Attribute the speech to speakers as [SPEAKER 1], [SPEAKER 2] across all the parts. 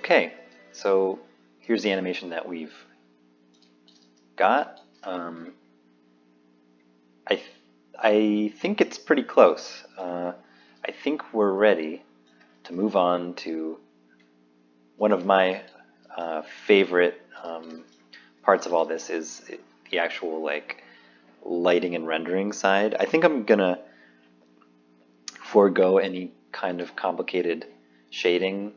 [SPEAKER 1] Okay, so here's the animation that we've got. I I think it's pretty close. I think we're ready to move on to one of my favorite parts of all this is the actual like lighting and rendering side. I think I'm gonna forego any kind of complicated shading,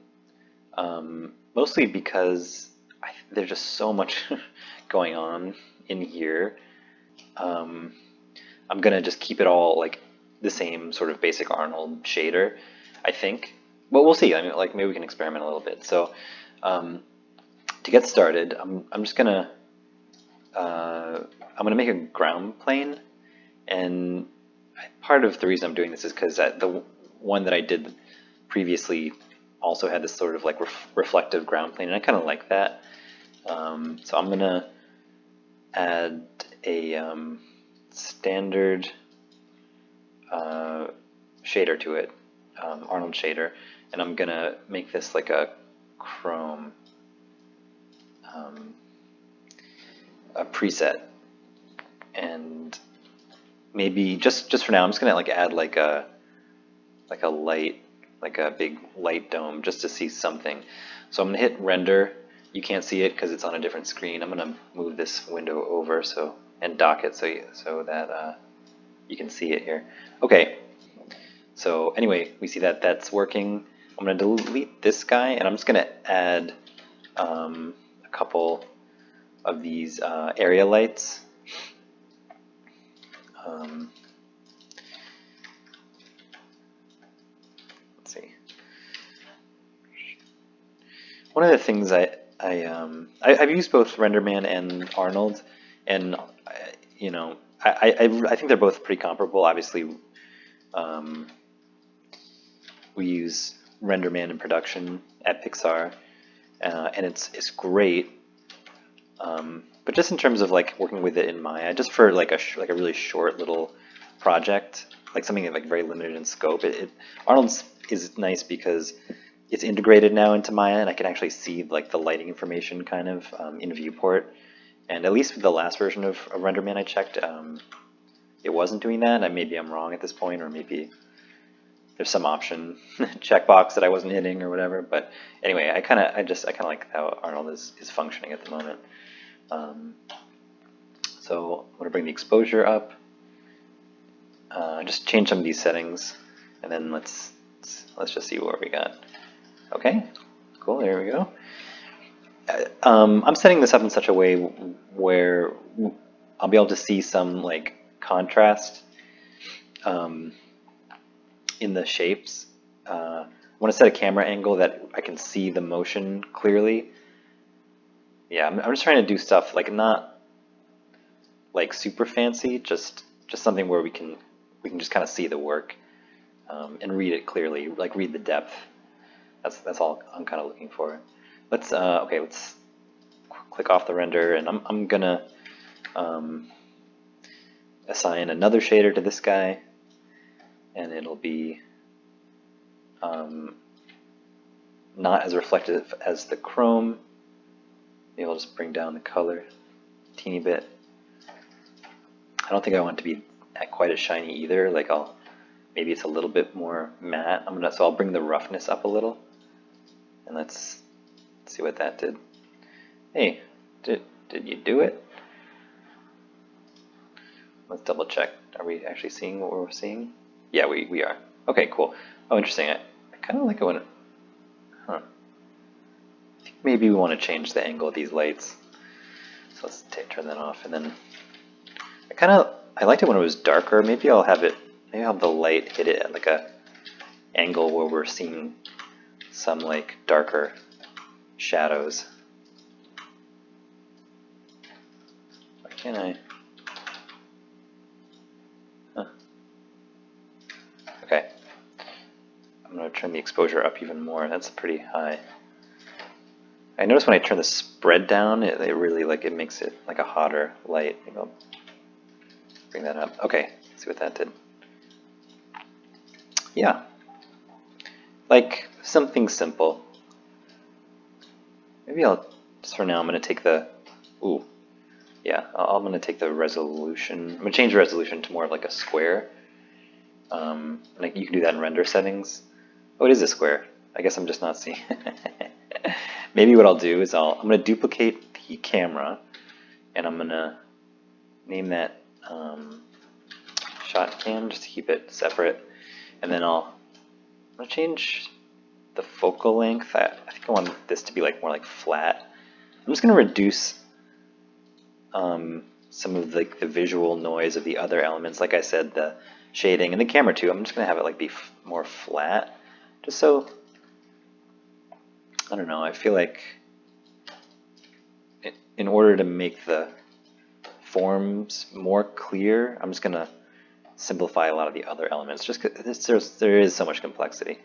[SPEAKER 1] mostly because there's just so much going on in here. I'm gonna just keep it all like the same sort of basic Arnold shader, I think. But we'll see. I mean, like maybe we can experiment a little bit. So to get started, I'm just gonna I'm gonna make a ground plane, and part of the reason I'm doing this is because the one that I did previously also had this sort of like reflective ground plane, and I kind of like that. So I'm gonna add a standard shader to it, Arnold shader, and I'm gonna make this like a chrome a preset, and maybe just for now I'm just gonna like add like a light, like a big light dome, just to see something. So I'm gonna hit render. You can't see it because it's on a different screen. I'm gonna move this window over and dock it so that you can see it here. Okay. So anyway, we see that that's working. I'm gonna delete this guy, and I'm just gonna add a couple of these area lights. Let's see. One of the things I've used both RenderMan and Arnold, and you know I think they're both pretty comparable. Obviously, we use RenderMan in production at Pixar, and it's great. But just in terms of like working with it in Maya, just for like a really short little project, like something like very limited in scope, Arnold's is nice because it's integrated now into Maya, and I can actually see like the lighting information kind of in viewport. And at least with the last version of RenderMan I checked, it wasn't doing that. And maybe I'm wrong at this point, or maybe there's some option checkbox that I wasn't hitting or whatever. But anyway, I kind of like how Arnold is functioning at the moment. So I'm going to bring the exposure up, just change some of these settings, and then let's just see what we got. Okay, cool, there we go. I'm setting this up in such a way where I'll be able to see some like contrast in the shapes. I want to set a camera angle that I can see the motion clearly. Yeah, I'm just trying to do stuff like not like super fancy, just something where we can just kind of see the work and read it clearly, like read the depth. That's all I'm kind of looking for. Let's click off the render, and I'm gonna assign another shader to this guy, and it'll be not as reflective as the chrome. Maybe I'll just bring down the color a teeny bit. I don't think I want it to be quite as shiny either. Like maybe it's a little bit more matte. So I'll bring the roughness up a little, and let's see what that did. Hey, did you do it? Let's double check. Are we actually seeing what we're seeing? Yeah, we are. Okay, cool. Oh, interesting. I kind of like it when I think maybe we want to change the angle of these lights. So let's turn that off, and then I liked it when it was darker. Maybe I'll have the light hit it at like a angle where we're seeing some like darker shadows. Why can't I? Huh. Okay. I'm going to turn the exposure up even more. That's pretty high. I notice when I turn the spread down, it really it makes it like a hotter light. Maybe I'll bring that up. Okay, let's see what that did. Yeah, like something simple. maybe I'll, just for now, I'm going to take the, ooh, yeah, I'm going to take the resolution. I'm going to change the resolution to more of like a square. Like you can do that in render settings. Oh, it is a square. I guess I'm just not seeing. Maybe what I'll do is I'm going to duplicate the camera, and I'm going to name that shot cam just to keep it separate. And then I'm going to change the focal length. I think I want this to be like more like flat. I'm just going to reduce some of the visual noise of the other elements. Like I said, the shading and the camera too. I'm just going to have it like be more flat, just so, I don't know, I feel like in order to make the forms more clear, I'm just going to simplify a lot of the other elements, just because there is so much complexity.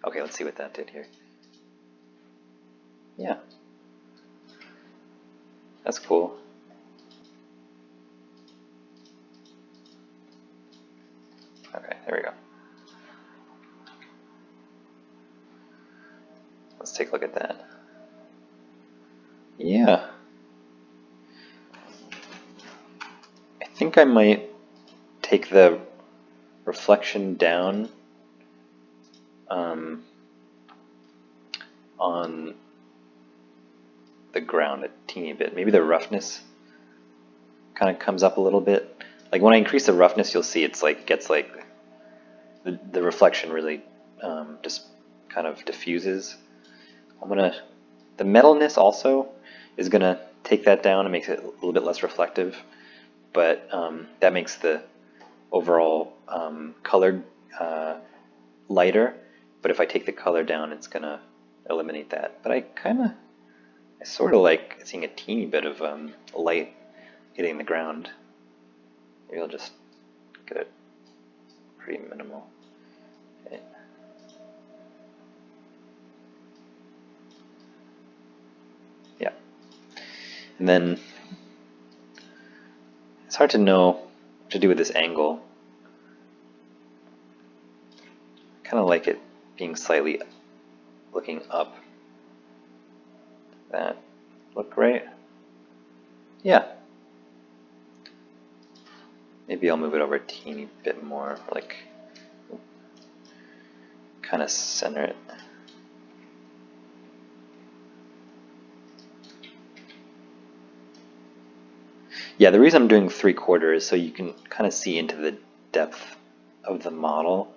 [SPEAKER 1] Okay, let's see what that did here. Yeah, that's cool. Okay, there we go. Let's take a look at that. Yeah. I think I might take the reflection down on the ground a teeny bit. Maybe the roughness kind of comes up a little bit. Like when I increase the roughness, you'll see it's like gets like the reflection really just kind of diffuses. The metalness also is gonna take that down and makes it a little bit less reflective, but that makes the overall color lighter. But if I take the color down, it's gonna eliminate that. But I sort of like seeing a teeny bit of light hitting the ground. Maybe I'll just get it pretty minimal. Okay. Yeah. And then it's hard to know what to do with this angle. I kind of like it being slightly looking up. That look right? Yeah. Maybe I'll move it over a teeny bit more, like kind of center it. Yeah, the reason I'm doing 3/4 is so you can kind of see into the depth of the model.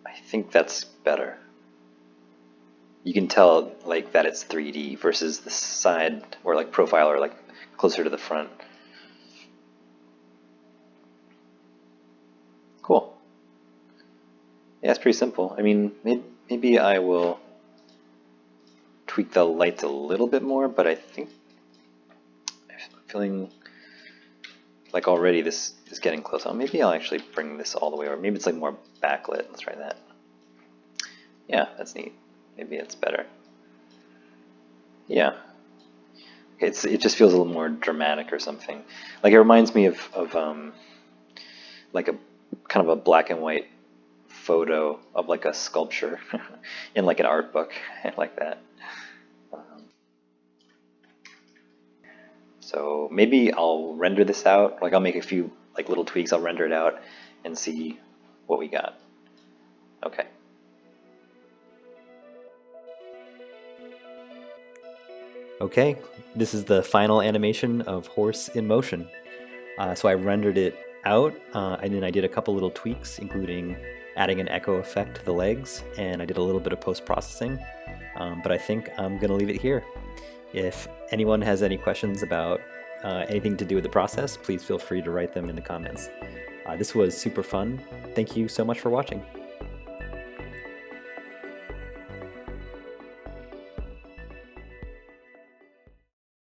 [SPEAKER 1] I think that's better. You can tell like that it's 3D versus the side or like profile or like closer to the front. Cool. Yeah, it's pretty simple. I mean, maybe I will tweak the lights a little bit more, but I think I'm feeling like already this is getting close. Maybe I'll actually bring this all the way over. Maybe it's like more backlit. Let's try that. Yeah, that's neat. Maybe it's better. Yeah. Okay, it just feels a little more dramatic or something. Like it reminds me of like a kind of a black and white photo of like a sculpture in like an art book like that. So maybe I'll render this out. Like I'll make a few like little tweaks. I'll render it out and see what we got. Okay. Okay, this is the final animation of Horse in Motion. So I rendered it out, and then I did a couple little tweaks, including adding an echo effect to the legs, and I did a little bit of post-processing, but I think I'm going to leave it here. If anyone has any questions about anything to do with the process, please feel free to write them in the comments. This was super fun. Thank you so much for watching.